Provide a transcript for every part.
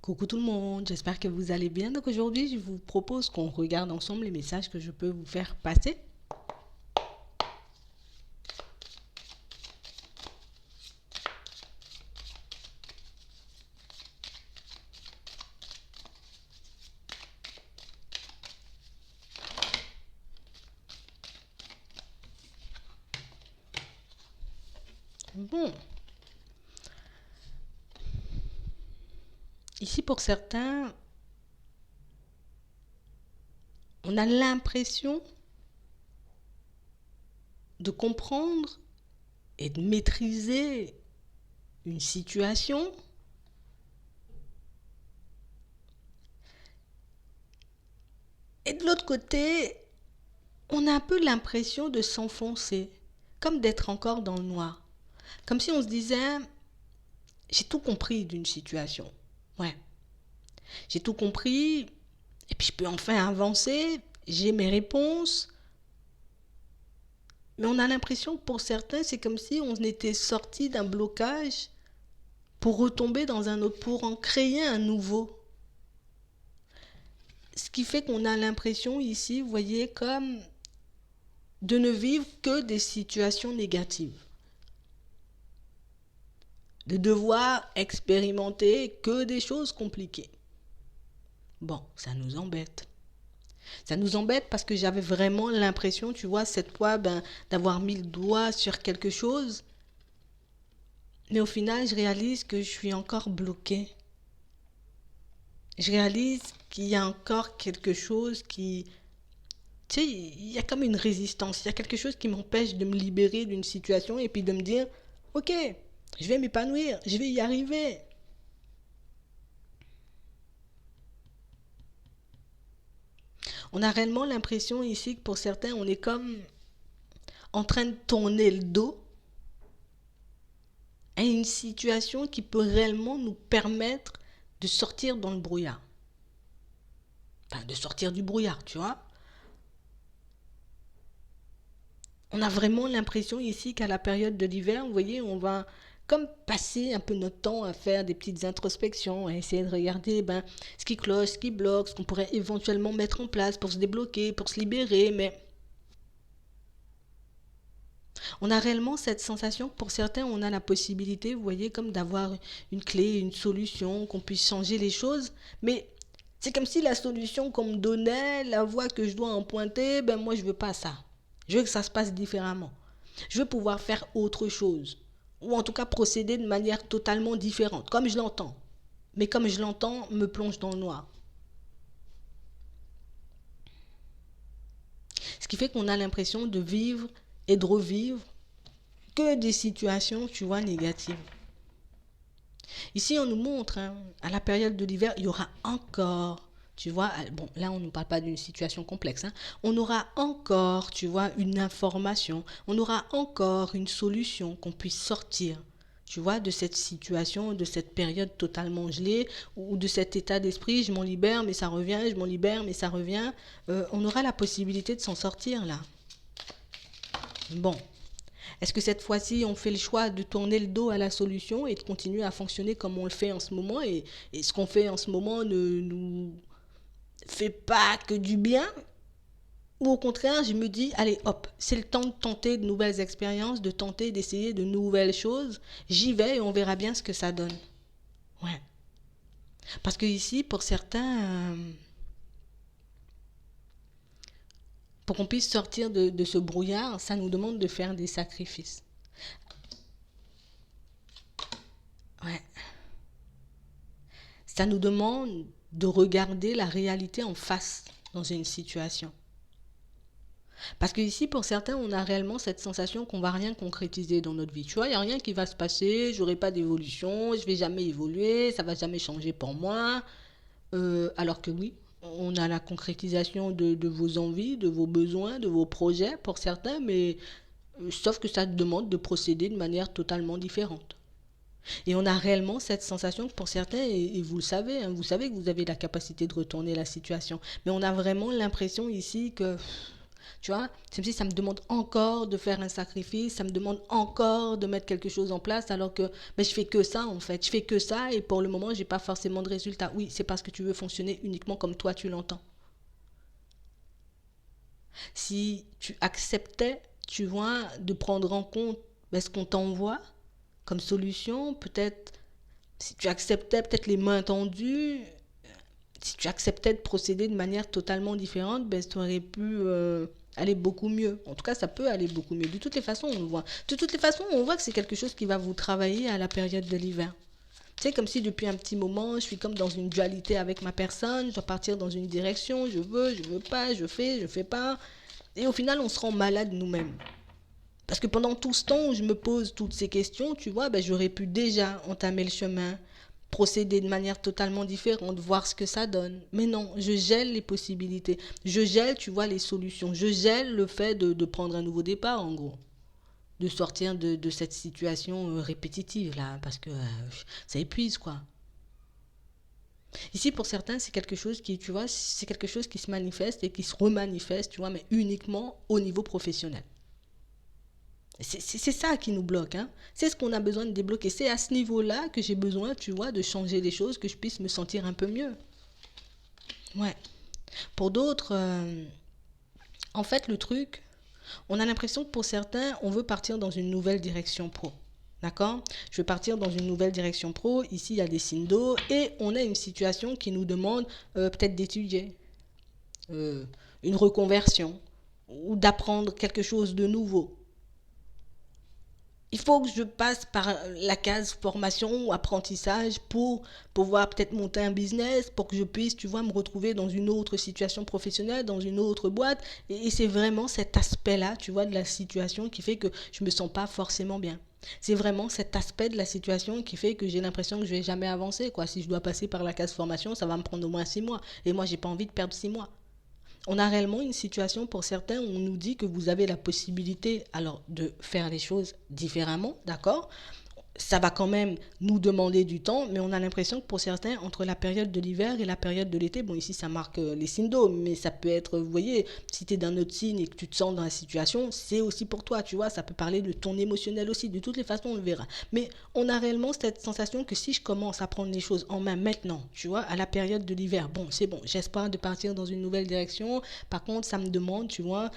Coucou tout le monde, j'espère que vous allez bien. Donc aujourd'hui, je vous propose qu'on regarde ensemble les messages que je peux vous faire passer. Bon, ici pour certains, on a l'impression de comprendre et de maîtriser une situation. Et de l'autre côté, on a un peu l'impression de s'enfoncer, comme d'être encore dans le noir. Comme si on se disait, j'ai tout compris d'une situation. Ouais, j'ai tout compris, et puis je peux enfin avancer, j'ai mes réponses. Mais on a l'impression que pour certains, c'est comme si on était sorti d'un blocage pour retomber dans un autre, pour en créer un nouveau. Ce qui fait qu'on a l'impression ici, vous voyez, comme de ne vivre que des situations négatives. De devoir expérimenter que des choses compliquées. Bon, ça nous embête. Ça nous embête parce que j'avais vraiment l'impression, tu vois, cette fois, d'avoir mis le doigt sur quelque chose. Mais au final, je réalise que je suis encore bloquée. Je réalise qu'il y a encore quelque chose qui... Tu sais, il y a comme une résistance. Il y a quelque chose qui m'empêche de me libérer d'une situation et puis de me dire, ok, je vais m'épanouir, je vais y arriver. On a réellement l'impression ici que pour certains, on est comme en train de tourner le dos à une situation qui peut réellement nous permettre de sortir dans le brouillard. Enfin, de sortir du brouillard, tu vois. On a vraiment l'impression ici qu'à la période de l'hiver, vous voyez, on va comme passer un peu notre temps à faire des petites introspections, à essayer de regarder ce qui cloche, ce qui bloque, ce qu'on pourrait éventuellement mettre en place pour se débloquer, pour se libérer, mais on a réellement cette sensation que pour certains, on a la possibilité, vous voyez, comme d'avoir une clé, une solution, qu'on puisse changer les choses, mais c'est comme si la solution qu'on me donnait, la voie que je dois emprunter, moi je veux pas ça. Je veux que ça se passe différemment. Je veux pouvoir faire autre chose. Ou en tout cas procéder de manière totalement différente, comme je l'entends. Mais comme je l'entends, me plonge dans le noir. Ce qui fait qu'on a l'impression de vivre et de revivre que des situations, tu vois, négatives. Ici, on nous montre, à la période de l'hiver, il y aura encore, tu vois, bon, là, on ne parle pas d'une situation complexe, on aura encore, tu vois, une information, on aura encore une solution qu'on puisse sortir, tu vois, de cette situation, de cette période totalement gelée, ou de cet état d'esprit, je m'en libère, mais ça revient, je m'en libère, mais ça revient. On aura la possibilité de s'en sortir, là. Bon, est-ce que cette fois-ci, on fait le choix de tourner le dos à la solution et de continuer à fonctionner comme on le fait en ce moment et ce qu'on fait en ce moment ne nous fait pas que du bien? Ou au contraire, je me dis, allez hop, c'est le temps de tenter de nouvelles expériences, de tenter d'essayer de nouvelles choses. J'y vais et on verra bien ce que ça donne. Ouais. Parce que ici, pour certains, pour qu'on puisse sortir de ce brouillard, ça nous demande de faire des sacrifices. Ouais. Ça nous demande de regarder la réalité en face dans une situation. Parce que ici, pour certains, on a réellement cette sensation qu'on va rien concrétiser dans notre vie. Tu vois, il n'y a rien qui va se passer, j'aurai pas d'évolution, je vais jamais évoluer, ça va jamais changer pour moi. Alors que oui, on a la concrétisation de vos envies, de vos besoins, de vos projets pour certains, mais sauf que ça demande de procéder de manière totalement différente. Et on a réellement cette sensation que pour certains, et vous le savez, vous savez que vous avez la capacité de retourner la situation, mais on a vraiment l'impression ici que Tu vois, c'est comme si ça me demande encore de faire un sacrifice, ça me demande encore de mettre quelque chose en place, alors que ben, je fais que ça en fait. Je fais que ça et pour le moment, j'ai pas forcément de résultat. Oui, c'est parce que tu veux fonctionner uniquement comme toi tu l'entends. Si tu acceptais, tu vois, de prendre en compte ben, ce qu'on t'envoie comme solution, peut-être, si tu acceptais peut-être les mains tendues, si tu acceptais de procéder de manière totalement différente, ben, ça aurait pu aller beaucoup mieux. En tout cas, ça peut aller beaucoup mieux. De toutes les façons, on le voit. De toutes les façons, on voit que c'est quelque chose qui va vous travailler à la période de l'hiver. C'est comme si depuis un petit moment, je suis comme dans une dualité avec ma personne, je dois partir dans une direction, je veux pas, je fais pas. Et au final, on se rend malade nous-mêmes. Parce que pendant tout ce temps où je me pose toutes ces questions, tu vois, ben, j'aurais pu déjà entamer le chemin, procéder de manière totalement différente, voir ce que ça donne. Mais non, je gèle les possibilités. Je gèle, tu vois, les solutions. Je gèle le fait de prendre un nouveau départ, en gros. De sortir de cette situation répétitive, là, parce que ça épuise, quoi. Ici, pour certains, c'est quelque chose qui, tu vois, c'est quelque chose qui se manifeste et qui se remanifeste, tu vois, mais uniquement au niveau professionnel. C'est ça qui nous bloque, hein. C'est ce qu'on a besoin de débloquer. C'est à ce niveau-là que j'ai besoin, tu vois, de changer les choses, que je puisse me sentir un peu mieux. Ouais. Pour d'autres, en fait, le truc, on a l'impression que pour certains, on veut partir dans une nouvelle direction pro. D'accord? Je veux partir dans une nouvelle direction pro. Ici, il y a des signes d'eau et on a une situation qui nous demande peut-être d'étudier euh, une reconversion ou d'apprendre quelque chose de nouveau. Il faut que je passe par la case formation ou apprentissage pour pouvoir peut-être monter un business, pour que je puisse, tu vois, me retrouver dans une autre situation professionnelle, dans une autre boîte. Et c'est vraiment cet aspect-là, tu vois, de la situation qui fait que je me sens pas forcément bien. C'est vraiment cet aspect de la situation qui fait que j'ai l'impression que je vais jamais avancer, quoi. Si je dois passer par la case formation, ça va me prendre au moins 6 mois. Et moi, j'ai pas envie de perdre 6 mois. On a réellement une situation pour certains où on nous dit que vous avez la possibilité alors de faire les choses différemment, d'accord? Ça va quand même nous demander du temps, mais on a l'impression que pour certains, entre la période de l'hiver et la période de l'été, bon ici ça marque les signes d'eau, mais ça peut être, vous voyez, si tu es d'un autre signe et que tu te sens dans la situation, c'est aussi pour toi, tu vois, ça peut parler de ton émotionnel aussi, de toutes les façons on le verra. Mais on a réellement cette sensation que si je commence à prendre les choses en main maintenant, tu vois, à la période de l'hiver, bon c'est bon, j'espère de partir dans une nouvelle direction, par contre ça me demande, tu vois,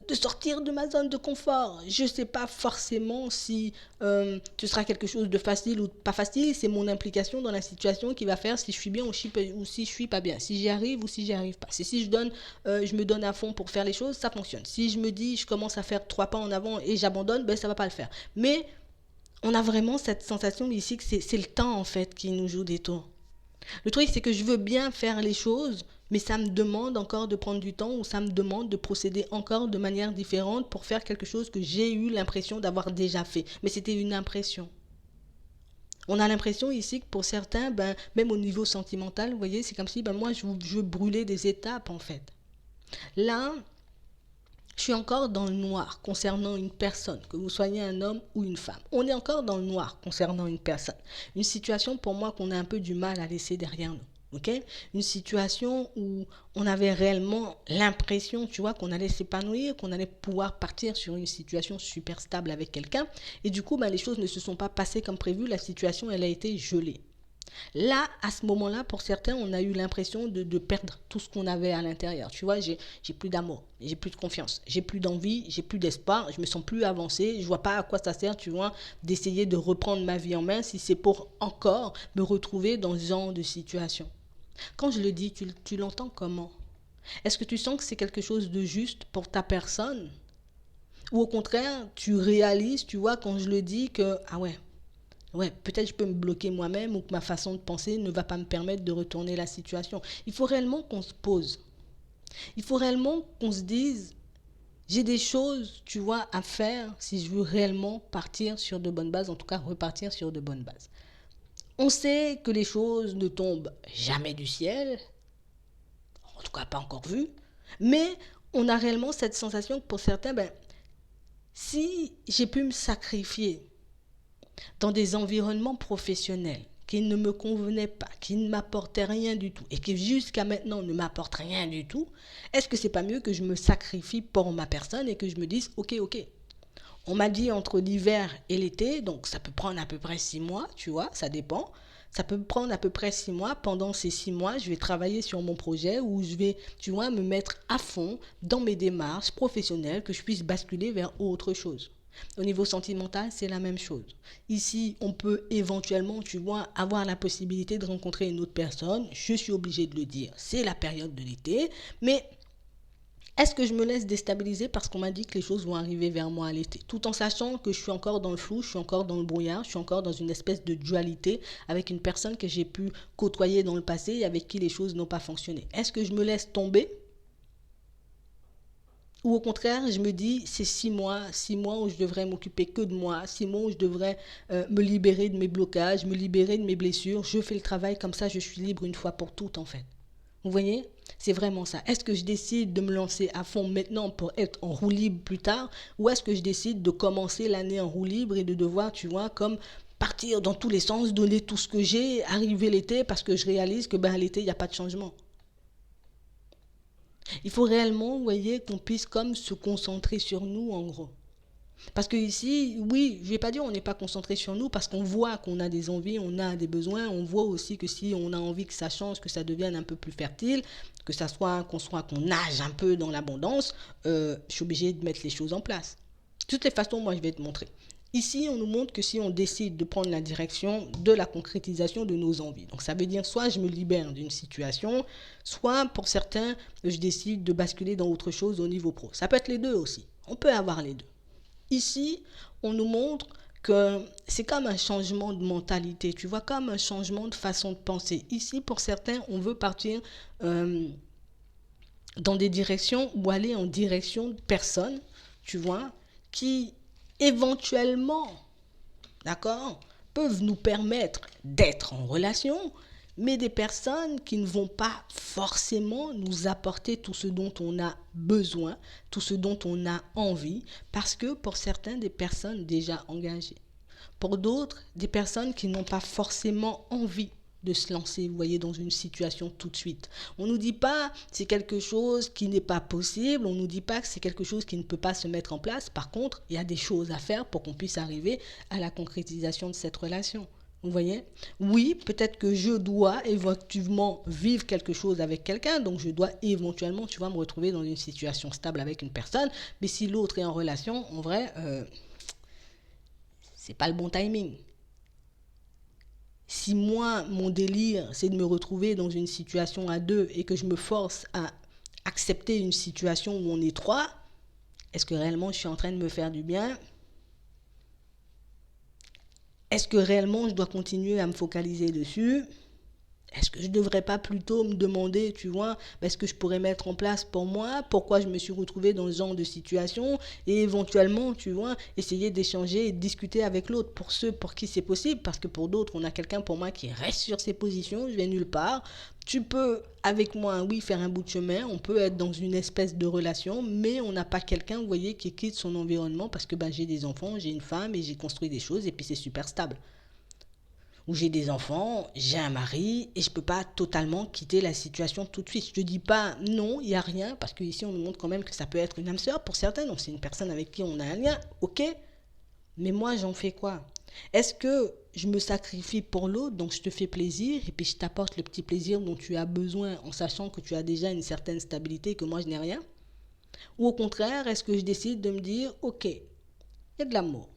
de sortir de ma zone de confort. Je ne sais pas forcément si ce sera quelque chose de facile ou pas facile. C'est mon implication dans la situation qui va faire si je suis bien ou si je suis pas bien. Si j'y arrive ou si j'y arrive pas. Si je me donne à fond pour faire les choses, ça fonctionne. Si je me dis, je commence à faire 3 pas en avant et j'abandonne, ben ça va pas le faire. Mais on a vraiment cette sensation ici que c'est le temps en fait qui nous joue des tours. Le truc, c'est que je veux bien faire les choses, mais ça me demande encore de prendre du temps ou ça me demande de procéder encore de manière différente pour faire quelque chose que j'ai eu l'impression d'avoir déjà fait. Mais c'était une impression. On a l'impression ici que pour certains, ben, même au niveau sentimental, vous voyez, c'est comme si ben, moi, je brûlais des étapes en fait. Là, je suis encore dans le noir concernant une personne, que vous soyez un homme ou une femme. On est encore dans le noir concernant une personne. Une situation pour moi qu'on a un peu du mal à laisser derrière nous. Okay? Une situation où on avait réellement l'impression, tu vois, qu'on allait s'épanouir, qu'on allait pouvoir partir sur une situation super stable avec quelqu'un. Et du coup, ben, les choses ne se sont pas passées comme prévu. La situation, elle a été gelée. Là, à ce moment-là, pour certains, on a eu l'impression de perdre tout ce qu'on avait à l'intérieur. Tu vois, j'ai plus d'amour, j'ai plus de confiance, j'ai plus d'envie, j'ai plus d'espoir, je me sens plus avancé, je vois pas à quoi ça sert, tu vois, d'essayer de reprendre ma vie en main si c'est pour encore me retrouver dans ce genre de situation. Quand je le dis, tu l'entends comment? Est-ce que tu sens que c'est quelque chose de juste pour ta personne? Ou au contraire, tu réalises, tu vois, quand je le dis que, ah ouais, ouais, peut-être je peux me bloquer moi-même ou que ma façon de penser ne va pas me permettre de retourner la situation. Il faut réellement qu'on se pose. Il faut réellement qu'on se dise, j'ai des choses, tu vois, à faire si je veux réellement partir sur de bonnes bases, en tout cas repartir sur de bonnes bases. On sait que les choses ne tombent jamais du ciel, en tout cas pas encore vu, mais on a réellement cette sensation que pour certains, ben, si j'ai pu me sacrifier dans des environnements professionnels qui ne me convenait pas, qui ne m'apportait rien du tout et qui jusqu'à maintenant ne m'apporte rien du tout, est-ce que c'est pas mieux que je me sacrifie pour ma personne et que je me dise ok, on m'a dit entre l'hiver et l'été, donc ça peut prendre à peu près 6 mois, tu vois, ça dépend. Ça peut prendre à peu près 6 mois. Pendant ces 6 mois, je vais travailler sur mon projet où je vais, tu vois, me mettre à fond dans mes démarches professionnelles, que je puisse basculer vers autre chose. Au niveau sentimental, c'est la même chose. Ici, on peut éventuellement, tu vois, avoir la possibilité de rencontrer une autre personne. Je suis obligé de le dire, c'est la période de l'été, mais est-ce que je me laisse déstabiliser parce qu'on m'a dit que les choses vont arriver vers moi à l'été, tout en sachant que je suis encore dans le flou, je suis encore dans le brouillard, je suis encore dans une espèce de dualité avec une personne que j'ai pu côtoyer dans le passé et avec qui les choses n'ont pas fonctionné. Est-ce que je me laisse tomber? Ou au contraire, je me dis, c'est 6 mois où je devrais m'occuper que de moi, 6 mois où je devrais me libérer de mes blocages, me libérer de mes blessures. Je fais le travail comme ça, je suis libre une fois pour toutes en fait. Vous voyez? C'est vraiment ça. Est-ce que je décide de me lancer à fond maintenant pour être en roue libre plus tard, ou est-ce que je décide de commencer l'année en roue libre et de devoir, tu vois, comme partir dans tous les sens, donner tout ce que j'ai, arriver l'été parce que je réalise que l'été, il n'y a pas de changement. Il faut réellement, vous voyez, qu'on puisse comme se concentrer sur nous en gros. Parce que ici, oui, je ne vais pas dire on n'est pas concentré sur nous parce qu'on voit qu'on a des envies, on a des besoins, on voit aussi que si on a envie que ça change, que ça devienne un peu plus fertile, que ça soit qu'on nage un peu dans l'abondance, je suis obligé de mettre les choses en place. De toutes les façons, moi je vais te montrer. Ici, on nous montre que si on décide de prendre la direction de la concrétisation de nos envies. Donc ça veut dire soit je me libère d'une situation, soit pour certains, je décide de basculer dans autre chose au niveau pro. Ça peut être les deux aussi. On peut avoir les deux. Ici, on nous montre que c'est comme un changement de mentalité, tu vois, comme un changement de façon de penser. Ici, pour certains, on veut partir dans des directions ou aller en direction de personnes, tu vois, qui éventuellement, d'accord, peuvent nous permettre d'être en relation, mais des personnes qui ne vont pas forcément nous apporter tout ce dont on a besoin, tout ce dont on a envie, parce que pour certains, des personnes déjà engagées. Pour d'autres, des personnes qui n'ont pas forcément envie de se lancer, vous voyez, dans une situation tout de suite. On ne nous dit pas c'est quelque chose qui n'est pas possible, on ne nous dit pas que c'est quelque chose qui ne peut pas se mettre en place. Par contre, il y a des choses à faire pour qu'on puisse arriver à la concrétisation de cette relation. Vous voyez? Oui, peut-être que je dois éventuellement vivre quelque chose avec quelqu'un, donc je dois éventuellement, tu vois, me retrouver dans une situation stable avec une personne, mais si l'autre est en relation, en vrai, c'est pas le bon timing. Si moi, mon délire, c'est de me retrouver dans une situation à deux et que je me force à accepter une situation où on est trois, est-ce que réellement je suis en train de me faire du bien? Est-ce que réellement je dois continuer à me focaliser dessus? Est-ce que je ne devrais pas plutôt me demander, tu vois, ce que je pourrais mettre en place pour moi, pourquoi je me suis retrouvée dans ce genre de situation, et éventuellement, tu vois, essayer d'échanger et de discuter avec l'autre pour ceux pour qui c'est possible, parce que pour d'autres, on a quelqu'un pour moi qui reste sur ses positions, je vais nulle part. Tu peux, avec moi, oui, faire un bout de chemin, on peut être dans une espèce de relation, mais on n'a pas quelqu'un, vous voyez, qui quitte son environnement parce que j'ai des enfants, j'ai une femme et j'ai construit des choses et puis c'est super stable. Où j'ai des enfants, j'ai un mari et je ne peux pas totalement quitter la situation tout de suite. Je ne te dis pas non, il n'y a rien, parce qu'ici on nous montre quand même que ça peut être une âme sœur pour certains, donc c'est une personne avec qui on a un lien, ok, mais moi j'en fais quoi? Est-ce que je me sacrifie pour l'autre, donc je te fais plaisir et puis je t'apporte le petit plaisir dont tu as besoin en sachant que tu as déjà une certaine stabilité et que moi je n'ai rien? Ou au contraire, est-ce que je décide de me dire, ok, il y a de l'amour,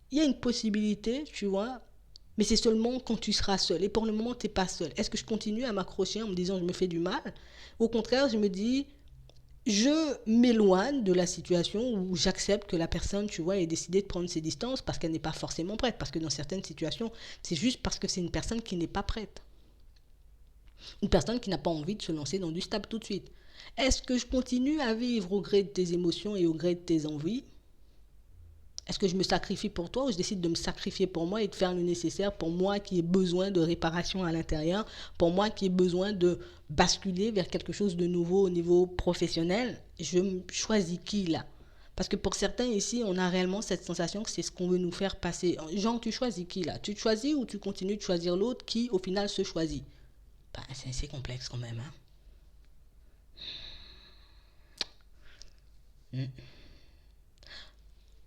il y a une possibilité, tu vois, mais c'est seulement quand tu seras seul. Et pour le moment, tu n'es pas seul. Est-ce que je continue à m'accrocher en me disant je me fais du mal? Au contraire, je me dis, je m'éloigne de la situation où j'accepte que la personne, tu vois, ait décidé de prendre ses distances parce qu'elle n'est pas forcément prête. Parce que dans certaines situations, c'est juste parce que c'est une personne qui n'est pas prête. Une personne qui n'a pas envie de se lancer dans du stable tout de suite. Est-ce que je continue à vivre au gré de tes émotions et au gré de tes envies? Est-ce que je me sacrifie pour toi ou je décide de me sacrifier pour moi et de faire le nécessaire pour moi qui ai besoin de réparation à l'intérieur, pour moi qui ai besoin de basculer vers quelque chose de nouveau au niveau professionnel? Je choisis qui là? Parce que pour certains ici, on a réellement cette sensation que c'est ce qu'on veut nous faire passer. Genre, tu choisis qui là? Tu te choisis ou tu continues de choisir l'autre qui au final se choisit? Bah, c'est complexe quand même. Hein. Mm.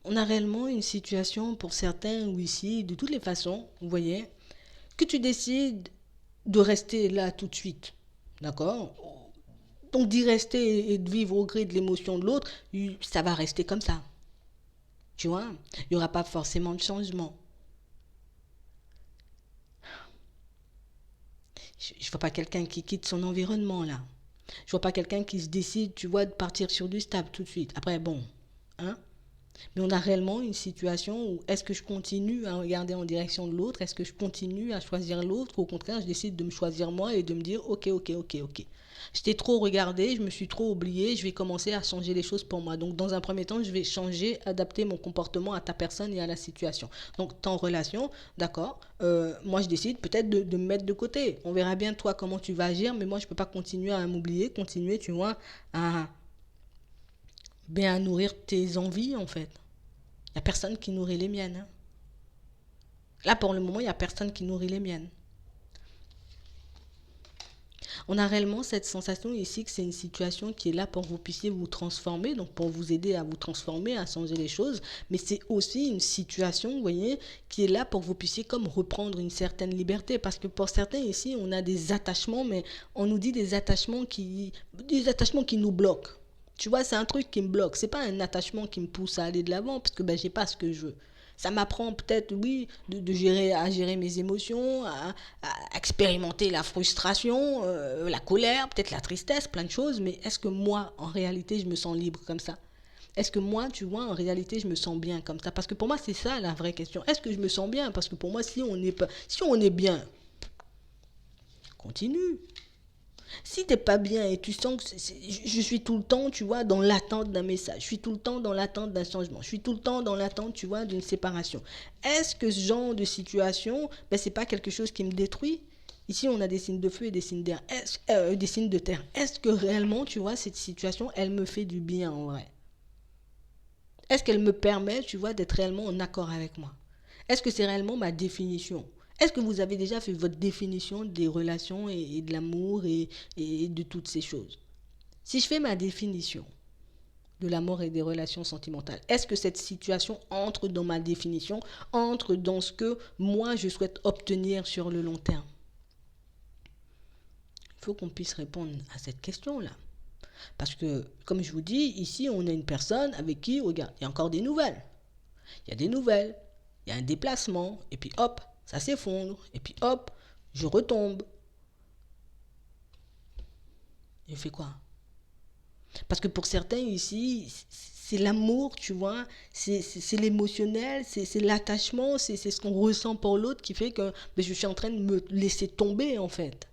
On a réellement une situation pour certains où ici, de toutes les façons, vous voyez, que tu décides de rester là tout de suite. D'accord? Donc d'y rester et de vivre au gré de l'émotion de l'autre, ça va rester comme ça. Tu vois? Il n'y aura pas forcément de changement. Je ne vois pas quelqu'un qui quitte son environnement là. Je vois pas quelqu'un qui se décide, tu vois, de partir sur du stable tout de suite. Après, bon, hein? Mais on a réellement une situation où est-ce que je continue à regarder en direction de l'autre? Est-ce que je continue à choisir l'autre? Ou au contraire, je décide de me choisir moi et de me dire, ok, ok, ok, ok. Je t'ai trop regardé, je me suis trop oublié, je vais commencer à changer les choses pour moi. Donc, dans un premier temps, je vais changer, adapter mon comportement à ta personne et à la situation. Donc, t'es en relation, d'accord. Moi, je décide peut-être de me mettre de côté. On verra bien, toi, comment tu vas agir, mais moi, je ne peux pas continuer à m'oublier, continuer, tu vois, à, ben, à nourrir tes envies, en fait. Il n'y a personne qui nourrit les miennes. Hein. Là, pour le moment, il n'y a personne qui nourrit les miennes. On a réellement cette sensation ici que c'est une situation qui est là pour que vous puissiez vous transformer, donc pour vous aider à vous transformer, à changer les choses. Mais c'est aussi une situation, vous voyez, qui est là pour que vous puissiez comme reprendre une certaine liberté. Parce que pour certains ici, on a des attachements, mais on nous dit des attachements qui nous bloquent. Tu vois, c'est un truc qui me bloque. C'est pas un attachement qui me pousse à aller de l'avant, parce que ben, j'ai pas ce que je veux. Ça m'apprend peut-être, oui, à gérer mes émotions, à expérimenter la frustration, la colère, peut-être la tristesse, plein de choses. Mais est-ce que moi, en réalité, je me sens libre comme ça? Est-ce que moi, tu vois, en réalité, je me sens bien comme ça? Parce que pour moi, c'est ça la vraie question. Est-ce que je me sens bien? Parce que pour moi, si on est bien, continue. Si t'es pas bien et tu sens que je suis tout le temps, tu vois, dans l'attente d'un message, je suis tout le temps dans l'attente d'un changement, je suis tout le temps dans l'attente, tu vois, d'une séparation. Est-ce que ce genre de situation, ben, c'est pas quelque chose qui me détruit? Ici, on a des signes de feu et des signes d'air, des signes de terre. Est-ce que réellement, tu vois, cette situation, elle me fait du bien en vrai? Est-ce qu'elle me permet, tu vois, d'être réellement en accord avec moi? Est-ce que c'est réellement ma définition? Est-ce que vous avez déjà fait votre définition des relations et de l'amour et de toutes ces choses? Si je fais ma définition de l'amour et des relations sentimentales, est-ce que cette situation entre dans ma définition, entre dans ce que moi je souhaite obtenir sur le long terme? Il faut qu'on puisse répondre à cette question-là. Parce que, comme je vous dis, ici, on a une personne avec qui, regarde, il y a encore des nouvelles. Il y a des nouvelles, il y a un déplacement, et puis hop, ça s'effondre, et puis hop, je retombe. Je fais quoi? Parce que pour certains ici, c'est l'amour, tu vois, c'est l'émotionnel, c'est l'attachement, c'est ce qu'on ressent pour l'autre qui fait que ben, je suis en train de me laisser tomber en fait.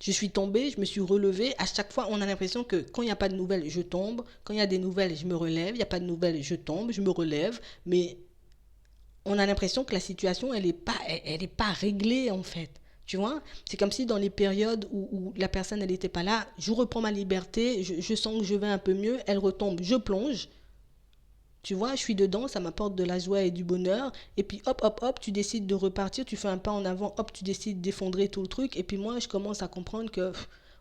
Je suis tombée, je me suis relevée. À chaque fois, on a l'impression que quand il n'y a pas de nouvelles, je tombe. Quand il y a des nouvelles, je me relève. Il n'y a pas de nouvelles, je tombe, je me relève. Mais on a l'impression que la situation, elle est pas réglée en fait. Tu vois, c'est comme si dans les périodes où la personne, elle n'était pas là, je reprends ma liberté, je sens que je vais un peu mieux, elle retombe, je plonge. Tu vois, je suis dedans, ça m'apporte de la joie et du bonheur. Et puis hop, hop, hop, tu décides de repartir, tu fais un pas en avant, hop, tu décides d'effondrer tout le truc. Et puis moi, je commence à comprendre que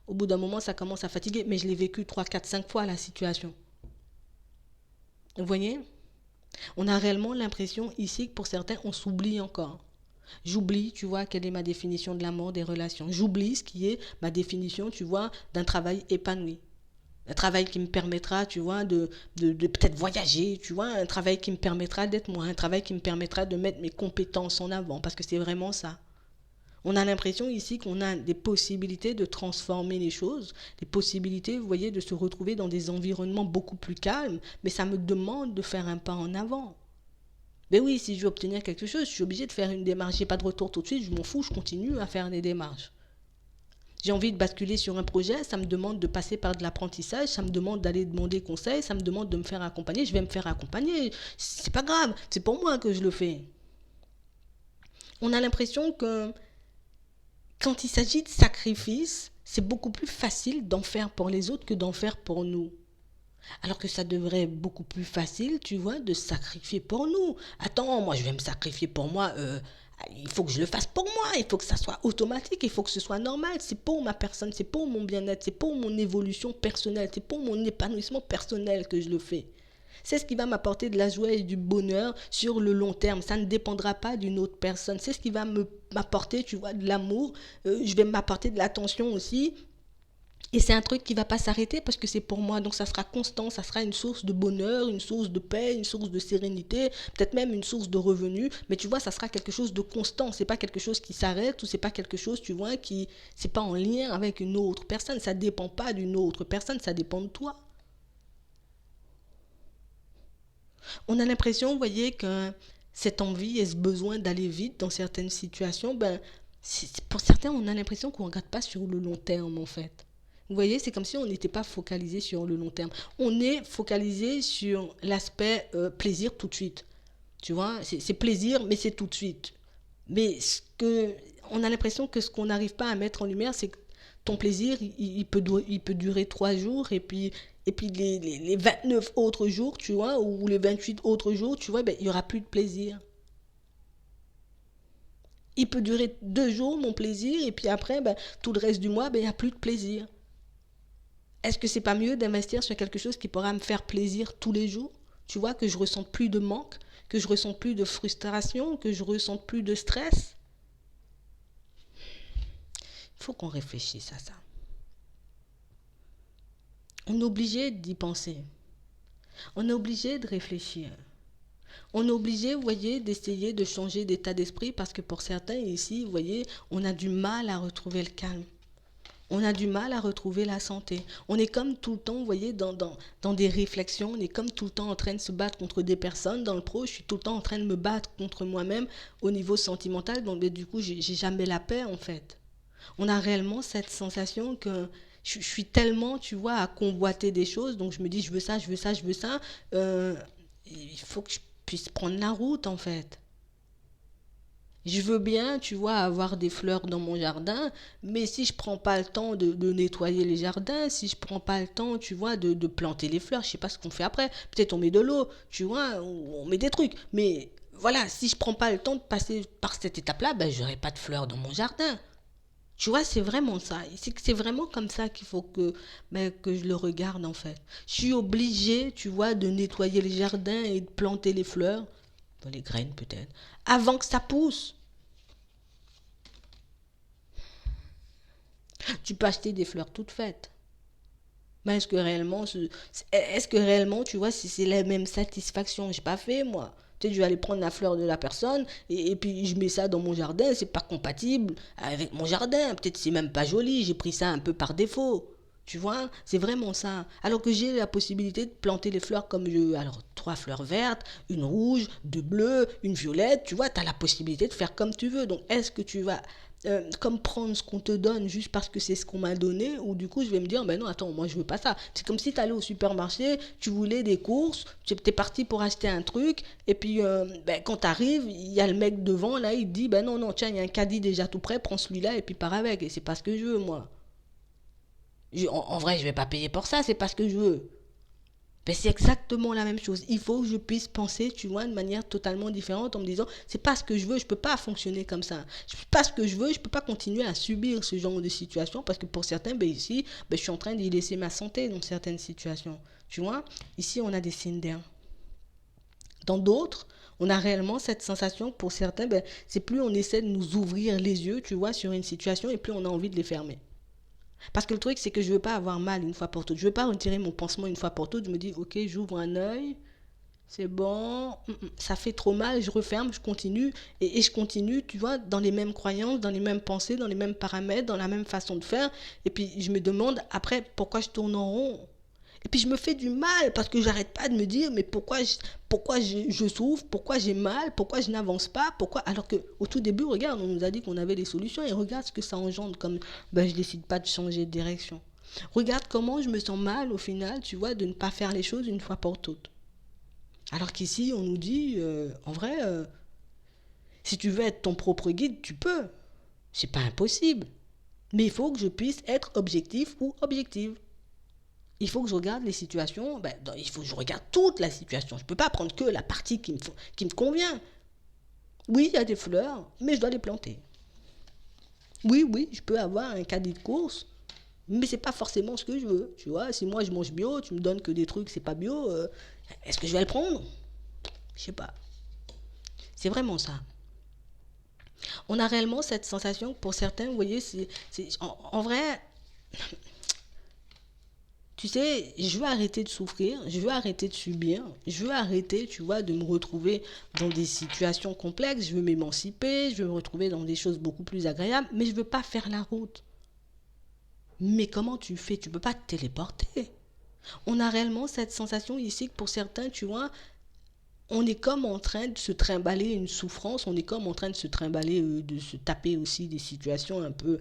au bout d'un moment, ça commence à fatiguer. Mais je l'ai vécu 3, 4, 5 fois la situation. Vous voyez? On a réellement l'impression ici que pour certains, on s'oublie encore. J'oublie, tu vois, quelle est ma définition de l'amour, des relations. J'oublie ce qui est ma définition, tu vois, d'un travail épanoui. Un travail qui me permettra, tu vois, de peut-être voyager, tu vois, un travail qui me permettra d'être moi, un travail qui me permettra de mettre mes compétences en avant, parce que c'est vraiment ça. On a l'impression ici qu'on a des possibilités de transformer les choses, des possibilités, vous voyez, de se retrouver dans des environnements beaucoup plus calmes, mais ça me demande de faire un pas en avant. Ben oui, si je veux obtenir quelque chose, je suis obligé de faire une démarche. J'ai pas de retour tout de suite, je m'en fous, je continue à faire des démarches. J'ai envie de basculer sur un projet, ça me demande de passer par de l'apprentissage, ça me demande d'aller demander conseil, ça me demande de me faire accompagner, je vais me faire accompagner. C'est pas grave, c'est pour moi que je le fais. On a l'impression que quand il s'agit de sacrifice, c'est beaucoup plus facile d'en faire pour les autres que d'en faire pour nous. Alors que ça devrait être beaucoup plus facile, tu vois, de se sacrifier pour nous. Attends, moi je vais me sacrifier pour moi. Il faut que je le fasse pour moi. Il faut que ça soit automatique. Il faut que ce soit normal. C'est pour ma personne. C'est pour mon bien-être. C'est pour mon évolution personnelle. C'est pour mon épanouissement personnel que je le fais. C'est ce qui va m'apporter de la joie et du bonheur sur le long terme. Ça ne dépendra pas d'une autre personne. C'est ce qui va m'apporter, tu vois, de l'amour. Je vais m'apporter de l'attention aussi. Et c'est un truc qui va pas s'arrêter parce que c'est pour moi. Donc ça sera constant, ça sera une source de bonheur, une source de paix, une source de sérénité, peut-être même une source de revenus. Mais tu vois, ça sera quelque chose de constant. C'est pas quelque chose qui s'arrête ou c'est pas quelque chose, tu vois, qui c'est pas en lien avec une autre personne. Ça dépend pas d'une autre personne, ça dépend de toi. On a l'impression, vous voyez, que cette envie et ce besoin d'aller vite dans certaines situations, ben, pour certains, on a l'impression qu'on ne regarde pas sur le long terme, en fait. Vous voyez, c'est comme si on n'était pas focalisé sur le long terme. On est focalisé sur l'aspect plaisir tout de suite. Tu vois, c'est plaisir, mais c'est tout de suite. Mais on a l'impression que ce qu'on n'arrive pas à mettre en lumière, c'est que ton plaisir, il peut durer 3 jours et puis les 29 autres jours, tu vois, ou les 28 autres jours, tu vois, ben, il n'y aura plus de plaisir. Il peut durer 2 jours, mon plaisir, et puis après, ben, tout le reste du mois, ben, il n'y a plus de plaisir. Est-ce que c'est pas mieux d'investir sur quelque chose qui pourra me faire plaisir tous les jours? Tu vois, que je ressente plus de manque, que je ressente plus de frustration, que je ressente plus de stress. Il faut qu'on réfléchisse à ça. On est obligé d'y penser. On est obligé de réfléchir. On est obligé, vous voyez, d'essayer de changer d'état d'esprit parce que pour certains ici, vous voyez, on a du mal à retrouver le calme. On a du mal à retrouver la santé. On est comme tout le temps, vous voyez, dans des réflexions. On est comme tout le temps en train de se battre contre des personnes. Dans le pro, je suis tout le temps en train de me battre contre moi-même au niveau sentimental. Donc, du coup, j'ai jamais la paix, en fait. On a réellement cette sensation que je suis tellement, tu vois, à convoiter des choses. Donc, je me dis, je veux ça, je veux ça, je veux ça. Il faut que je puisse prendre la route, en fait. Je veux bien, tu vois, avoir des fleurs dans mon jardin, mais si je prends pas le temps de nettoyer les jardins, si je prends pas le temps, tu vois, de planter les fleurs, je sais pas ce qu'on fait après. Peut-être on met de l'eau, tu vois, on met des trucs. Mais voilà, si je prends pas le temps de passer par cette étape-là, ben j'aurai pas de fleurs dans mon jardin. Tu vois, c'est vraiment ça. C'est vraiment comme ça qu'il faut que je le regarde en fait. Je suis obligée, tu vois, de nettoyer les jardins et de planter les fleurs, dans les graines peut-être, avant que ça pousse. Tu peux acheter des fleurs toutes faites. Mais est-ce que réellement, tu vois, si c'est la même satisfaction, j'ai pas fait moi. Tu sais, je vais aller prendre la fleur de la personne et puis je mets ça dans mon jardin, c'est pas compatible avec mon jardin. Peut-être c'est même pas joli, j'ai pris ça un peu par défaut. Tu vois, c'est vraiment ça. Alors que j'ai la possibilité de planter les fleurs comme je veux. Alors, 3 fleurs vertes, une rouge, 2 bleues, une violette. Tu vois, tu as la possibilité de faire comme tu veux. Donc, est-ce que tu vas comme prendre ce qu'on te donne juste parce que c'est ce qu'on m'a donné, ou du coup je vais me dire, ben non, attends, moi je veux pas ça. C'est comme si tu allais au supermarché, tu voulais des courses, tu es parti pour acheter un truc, et puis ben, quand tu arrives, il y a le mec devant, là, il te dit, ben non, non, tiens, il y a un caddie déjà tout prêt, prends celui-là, et puis pars avec, et c'est pas ce que je veux, moi. En vrai, je vais pas payer pour ça, c'est pas ce que je veux. Ben, c'est exactement la même chose. Il faut que je puisse penser, tu vois, de manière totalement différente en me disant, c'est pas ce que je veux, je peux pas fonctionner comme ça. Je sais pas ce que je veux, je peux pas continuer à subir ce genre de situation parce que pour certains, ben ici, ben, je suis en train d'y laisser ma santé dans certaines situations. Tu vois, ici, on a des signes d'air. Dans d'autres, on a réellement cette sensation, pour certains, ben, c'est plus on essaie de nous ouvrir les yeux, tu vois, sur une situation et plus on a envie de les fermer. Parce que le truc, c'est que je ne veux pas avoir mal une fois pour toutes. Je ne veux pas retirer mon pansement une fois pour toutes. Je me dis, ok, j'ouvre un œil, c'est bon, ça fait trop mal, je referme, je continue. Et je continue, tu vois, dans les mêmes croyances, dans les mêmes pensées, dans les mêmes paramètres, dans la même façon de faire. Et puis je me demande après pourquoi je tourne en rond. Et puis je me fais du mal parce que j'arrête pas de me dire mais pourquoi je souffre, pourquoi j'ai mal, pourquoi je n'avance pas, pourquoi alors que au tout début regarde on nous a dit qu'on avait des solutions et regarde ce que ça engendre comme ben je décide pas de changer de direction. Regarde comment je me sens mal au final tu vois de ne pas faire les choses une fois pour toutes. Alors qu'ici on nous dit en vrai si tu veux être ton propre guide tu peux, c'est pas impossible, mais il faut que je puisse être objectif ou objective. Il faut que je regarde les situations, il faut que je regarde toute la situation. Je ne peux pas prendre que la partie qui me convient. Oui, il y a des fleurs, mais je dois les planter. Oui, je peux avoir un caddie de course, mais c'est pas forcément ce que je veux. Tu vois, si moi je mange bio, tu me donnes que des trucs, c'est pas bio, est-ce que je vais le prendre? Je sais pas. C'est vraiment ça. On a réellement cette sensation que pour certains, vous voyez, en vrai, tu sais, je veux arrêter de souffrir, je veux arrêter de subir, je veux arrêter, tu vois, de me retrouver dans des situations complexes, je veux m'émanciper, je veux me retrouver dans des choses beaucoup plus agréables, mais je veux pas faire la route. Mais comment tu fais? Tu peux pas te téléporter. On a réellement cette sensation ici que pour certains, tu vois, on est comme en train de se trimballer une souffrance, on est comme en train de se trimballer, de se taper aussi des situations un peu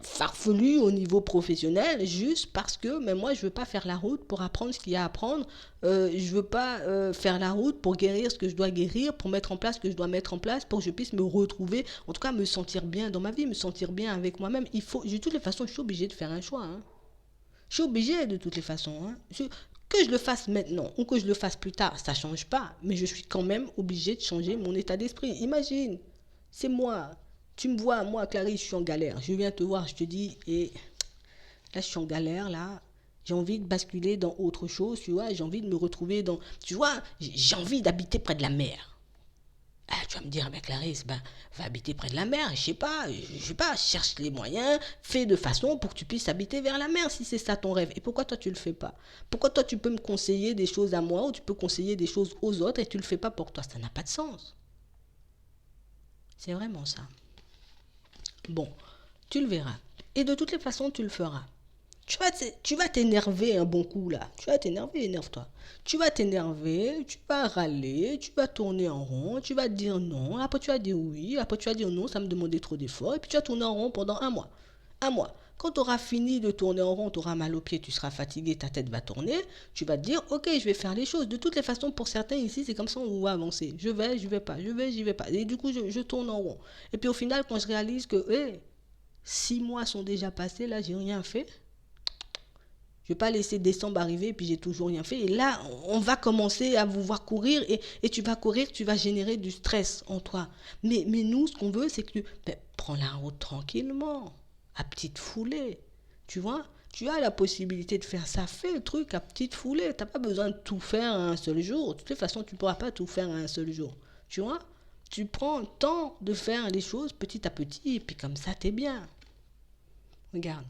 farfelu au niveau professionnel, juste parce que mais moi je veux pas faire la route pour apprendre ce qu'il y a à apprendre, je veux pas faire la route pour guérir ce que je dois guérir, pour mettre en place ce que je dois mettre en place, pour que je puisse me retrouver, en tout cas me sentir bien dans ma vie, me sentir bien avec moi-même. Il faut, de toutes les façons, je suis obligée de faire un choix, hein. Je suis obligée de toutes les façons, hein. Que je le fasse maintenant ou que je le fasse plus tard, ça change pas, mais je suis quand même obligée de changer mon état d'esprit. Imagine, c'est moi. Tu me vois, moi, Clarisse, je suis en galère. Je viens te voir, je te dis, et là, je suis en galère, là. J'ai envie de basculer dans autre chose, tu vois. J'ai envie de me retrouver dans... Tu vois, j'ai envie d'habiter près de la mer. Ah, tu vas me dire, mais Clarisse, va habiter près de la mer. Je sais pas, cherche les moyens, fais de façon pour que tu puisses habiter vers la mer si c'est ça ton rêve. Et pourquoi toi tu le fais pas? Pourquoi toi tu peux me conseiller des choses à moi ou tu peux conseiller des choses aux autres et tu le fais pas pour toi? Ça n'a pas de sens. C'est vraiment ça. Bon, tu le verras. Et de toutes les façons, tu le feras. Tu vas t'énerver un bon coup là. Tu vas t'énerver, énerve-toi. Tu vas t'énerver, tu vas râler, tu vas tourner en rond, tu vas dire non, après tu vas dire oui, après tu vas dire non, ça me demandait trop d'efforts, et puis tu vas tourner en rond pendant un mois. Un mois. Quand tu auras fini de tourner en rond, tu auras mal aux pieds, tu seras fatigué, ta tête va tourner, tu vas te dire ok, je vais faire les choses. De toutes les façons, pour certains ici, c'est comme ça on va avancer. Je vais pas, j'y vais pas. Et du coup, je tourne en rond. Et puis au final, quand je réalise que 6 mois sont déjà passés, là, j'ai rien fait. Je ne vais pas laisser décembre arriver et puis j'ai toujours rien fait. Et là, on va commencer à vous voir courir et tu vas courir, tu vas générer du stress en toi. Mais nous, ce qu'on veut, c'est que tu prends la route tranquillement, à petite foulée. Tu vois, tu as la possibilité de faire ça. Fais le truc à petite foulée. Tu n'as pas besoin de tout faire à un seul jour. De toute façon, tu ne pourras pas tout faire à un seul jour. Tu vois, tu prends le temps de faire les choses petit à petit et puis comme ça, tu es bien. Regarde,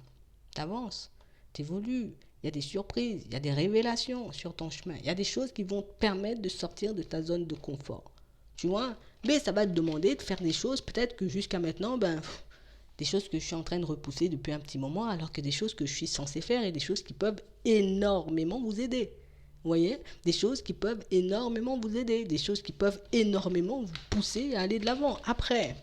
tu avances, tu évolues. Il y a des surprises, il y a des révélations sur ton chemin. Il y a des choses qui vont te permettre de sortir de ta zone de confort. Tu vois? Mais ça va te demander de faire des choses, peut-être que jusqu'à maintenant, des choses que je suis en train de repousser depuis un petit moment, alors que des choses que je suis censé faire et des choses qui peuvent énormément vous aider. Vous voyez? Des choses qui peuvent énormément vous aider, des choses qui peuvent énormément vous pousser à aller de l'avant. Après,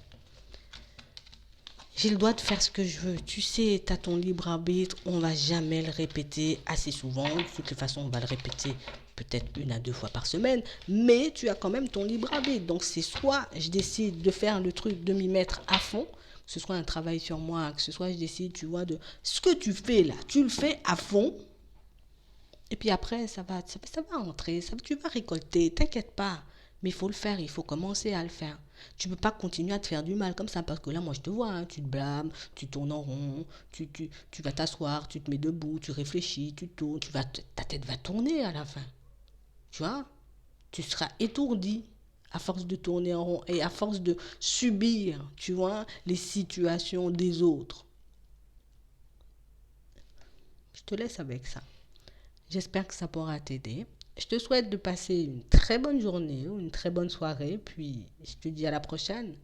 j'ai le droit de faire ce que je veux. Tu sais, tu as ton libre arbitre. On ne va jamais le répéter assez souvent. De toutes les façons, on va le répéter peut-être 1 à 2 fois par semaine. Mais tu as quand même ton libre arbitre. Donc, c'est soit je décide de faire le truc, de m'y mettre à fond, que ce soit un travail sur moi, que ce soit je décide, tu vois, de ce que tu fais là, tu le fais à fond. Et puis après, ça va entrer, tu vas récolter, t'inquiète pas. Mais il faut le faire, il faut commencer à le faire. Tu ne peux pas continuer à te faire du mal comme ça, parce que là, moi, je te vois, hein, tu te blâmes, tu tournes en rond, tu vas t'asseoir, tu te mets debout, tu réfléchis, tu tournes, ta tête va tourner à la fin. Tu vois? Tu seras étourdi à force de tourner en rond et à force de subir, tu vois, les situations des autres. Je te laisse avec ça. J'espère que ça pourra t'aider. Je te souhaite de passer une très bonne journée ou une très bonne soirée, puis je te dis à la prochaine.